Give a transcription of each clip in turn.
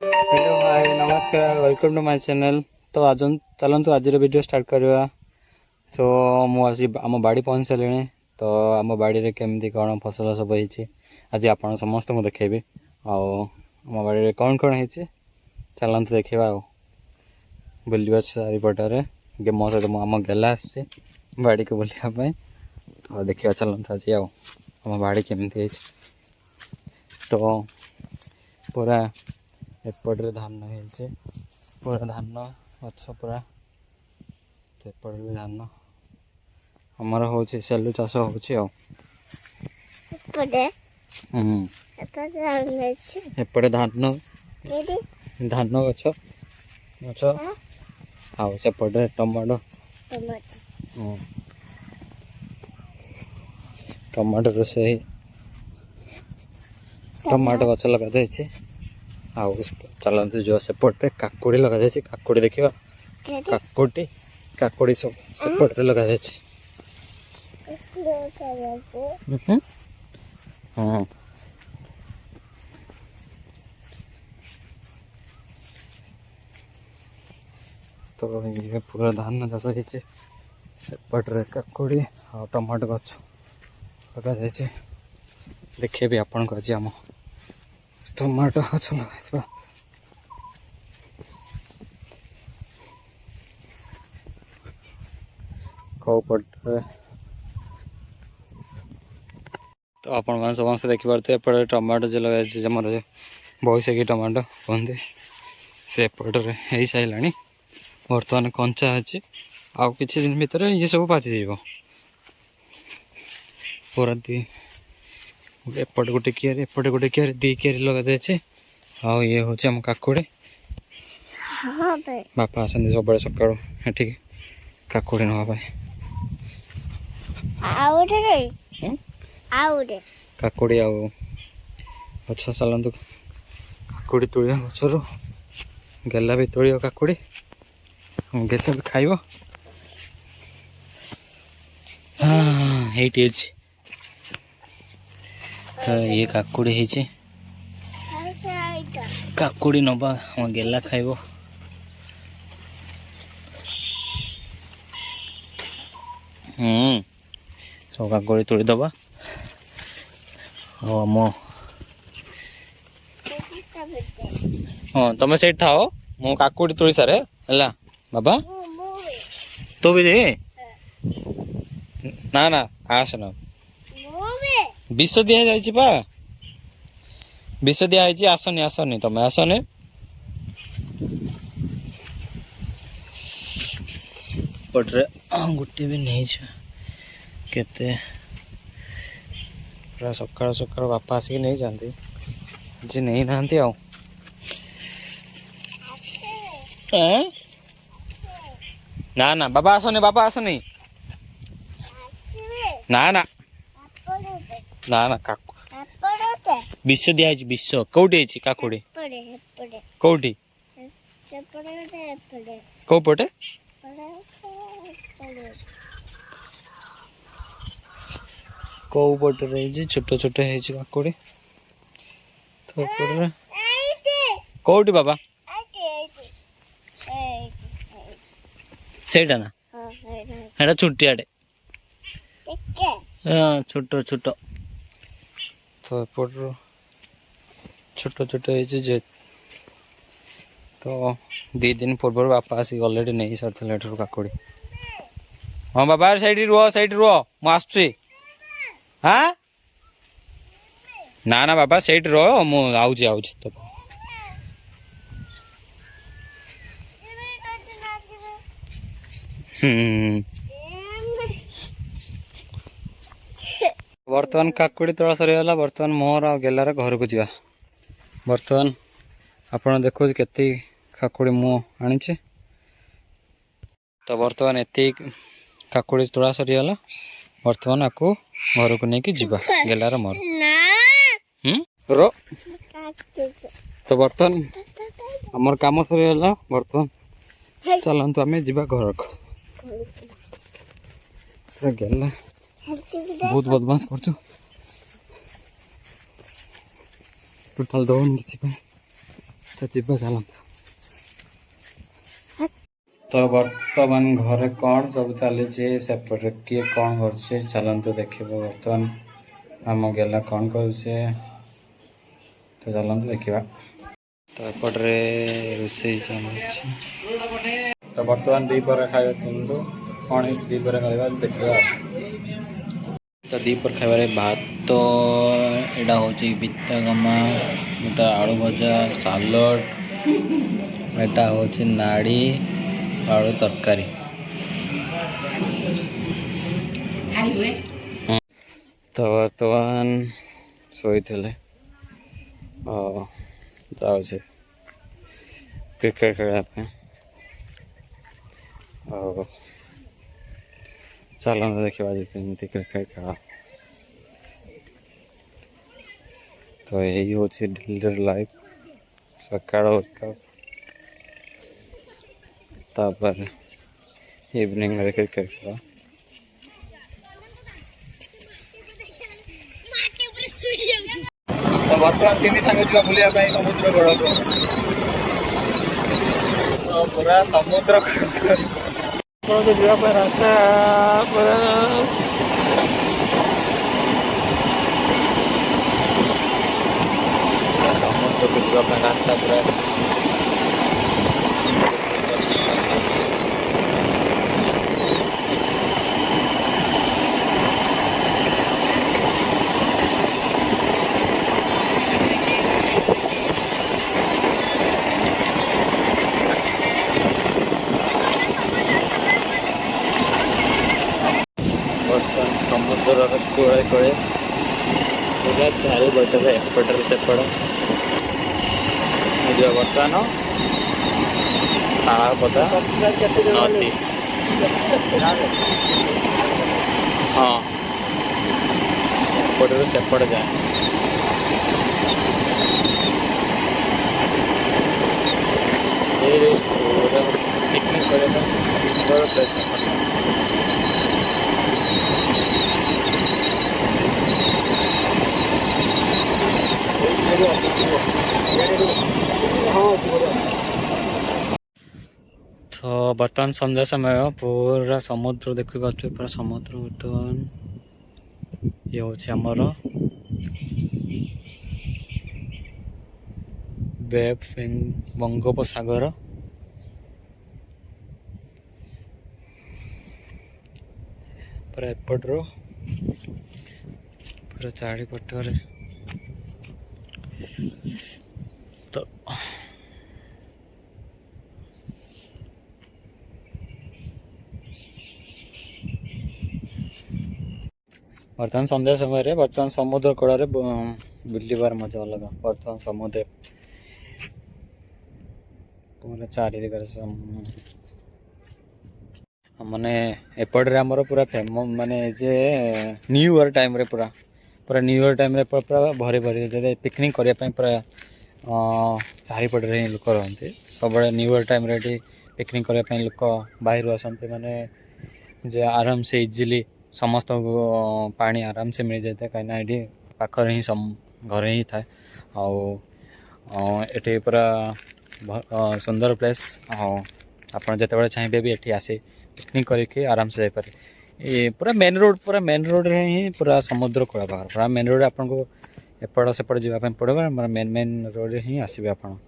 Hello hi नमस्कार welcome to my channel. तो आज चलतु आज वीडियो स्टार्ट करवा। तो मुझे आम बाड़ी पहुँच सारे। तो आम बाड़ी केमती कौन फसल सब होती आज आप समस्त को देखेबी। आम बाड़ी कौन कौन है चलतु देखा बुलवा चारिपटे मो सहित आम गेला आस बाड़ी को बुलायापी। तो देखा चलतु आज आम बाड़ी केमती तो पूरा एपटे धान है पूरा धान गछ पूरा एपटे भी धान आमर हूँ सेलु चाष हो एपटे धान धान गछ गछ आउ सेपटे टमाटो टमाटो रोषे टमाटो गछ लगा आउ चलते जो सेपटे काकुड़ी लगा काकुड़ी देखा काकुड़ी काकुड़ी सब सेपटे लगा हाँ तो ये पूरा धान चाष होते सेपटे काकुड़ी आ टमाटो गछ लगा देखे भी आपन को आज आम टमाटो गछ लगा कौपटे तो आपण मैंने समस्त देखिपे एपटे टमाटो जो लगे आमर बैशाखी टमाटो कहते सेपटे हो सारा बर्तमान कंचा अच्छे आउ कि दिन भितर ये सब पाचीज पूरा दी एपटे गोटे कियारी एपटे गोटे कियारी दी कियारी लगा आउ ये हूँ आम काकुड़ी बापा आसती सब सकालू ये काकुड़ी नापी काकुड़ी आउ गछ चलतु काकुड़ी तोड़ गचर गेला भी तोड़ काकुड़ी गेला भी खाइब हाँ ये तो ये काकुड़ी है काकुड़ी नबा हम गेला खाइब सब काकुड़ी तोड़ी दबा मो हाँ तुम से थाओ मो काकुड़ी तोड़ी सारे है बाबा तो भी दे ना ना आस ना विष दिया जाए विष दिखाई आसनी आसनी तुम आसनी पटे गोटे भी नहीं केते पूरा सका सका बापा आसिक नहीं जाती जी नहीं नहांती आउ ना ना बाबा आसनी ना ना ना ना काकू विष दिखाई विष कौटी काकुड़ी कौटी कौ पटे कौ पटे रही छोट छोट है काकुड़ी तो कौटी बाबा सेटा ना हेटा छुट्टियाटे हाँ छोट छोट तो एपट छोट छोट है तो दी दिन पूर्व बापा आसिक अलरेडी नहीं सारी काकुड़ी हाँ बाबा सैड रुह मु आसुची हाँ ना ना बाबा सैड रुह मु आउची तो बर्तमान काकुड़ी तोड़ा सरीगला बर्तमान मोर आ गेलार घर को जा बर्तमान आपड़ देखो केते काकुड़ी मु आनी तो बर्तमान एत काकुड़ी तोड़ा सरीगला बर्तमान आपको घर को लेकिन जीवा गेलार मोर रो तो बर्तमान आमर काम सरीगला बर्तमान चलतु आम जीवा घर को गेला बहुत बदमाश कर टोटाल दौन कि तो जीव चलता तो बर्तमान घरे कौन सब चली सेपटे किए कौन कर चलतु देख बर्तमान आम गेला कौन करुचे तो चलतु देखा तो एपटे रोषे चलुची तो बर्तमान दीपर खाଇବା चलतु कौन है दीपर खाଇବା देखा तो दीपर खाइबार भात एटा हूँ बीता गमा एटा आलू भजा सालड एटा हूँ नाड़ी आलू तरकारी तो बर्तमान शोई जाऊे क्रिकेट खेलने चलो देखा आज कमी क्रिकेट खेल तो यही हूँ डेली लाइफ सका वर्कआउट तापर इवनिंग क्रिकेट खेल तो बर्तमान तीन सांगे जा बुलिया समुद्र कूल को तो पूरा समुद्र जावाई रास्ता पूरा समुद्र को जावाई रास्ता पूरा समुद्र कूले कूले पूरा चारिपटे एपटे सेपट बर्तमान तालपदा नदी हाँ एपटे सेपट जाए पूरा पिकनिक करने सुंदर प्लेस तो बर्तमान संध्या समय पूरा समुद्र देखी पारे पूरा समुद्र बर्तमान ये हूँ आमर बे बंगोपसागर पूरा एपटर पूरा चारिपटे तो बर्तमान संध्या समय बर्तमान समुद्र कूल बुलवार मजा अलग बर्तमान समुद्र पूरा चारि दिगरे माने एपटे आमर पूरा फेमस माने जे न्यू ईयर टाइम रे पूरा पूरा न्यू ईयर टाइम रे पूरा भरी भरी पिकनिक करने पूरा चारिपटे ही लोक रही सब न्यू ईयर टाइम रे पिकनिक करने लोक बाहर आसते माने जे आराम से इजिली समस्त पानी आराम से मिल जाता है कहीं ये पाखरे ही घर ही थाए आठी पूरा सुंदर प्लेस आप जिते चाहिए भी ये आसे पिकनिक करके आराम से जापे ये पूरा मेन रोड रे ही पूरा समुद्र कूल पाख पूरा मेन रोड आपको एपट सेपट जावाई पड़े मेन रोड ही आसबे आप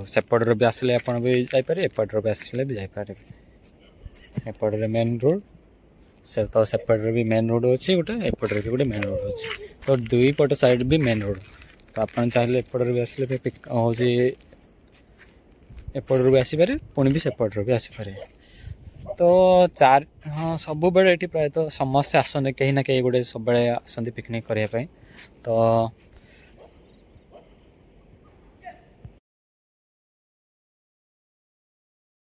सेपट भी आसिले आप भी जापे एपट भी आसिले भी जापे एपटे मेन रोड से तो सेपटे भी मेन रोड अच्छी गोटे एपटे भी गोटे मेन रोड अच्छी तो दुई पट साइड भी मेन रोड तो आप चाहिए एपटे भी आसिले हूँ एपटर भी आसीपारे पुणी भी सेपटर भी आसीपारे तो चार हाँ सब बेले ये प्रायतः समस्ते आसते कहीं ना कहीं गोटे सब आसती पिकनिक करने तो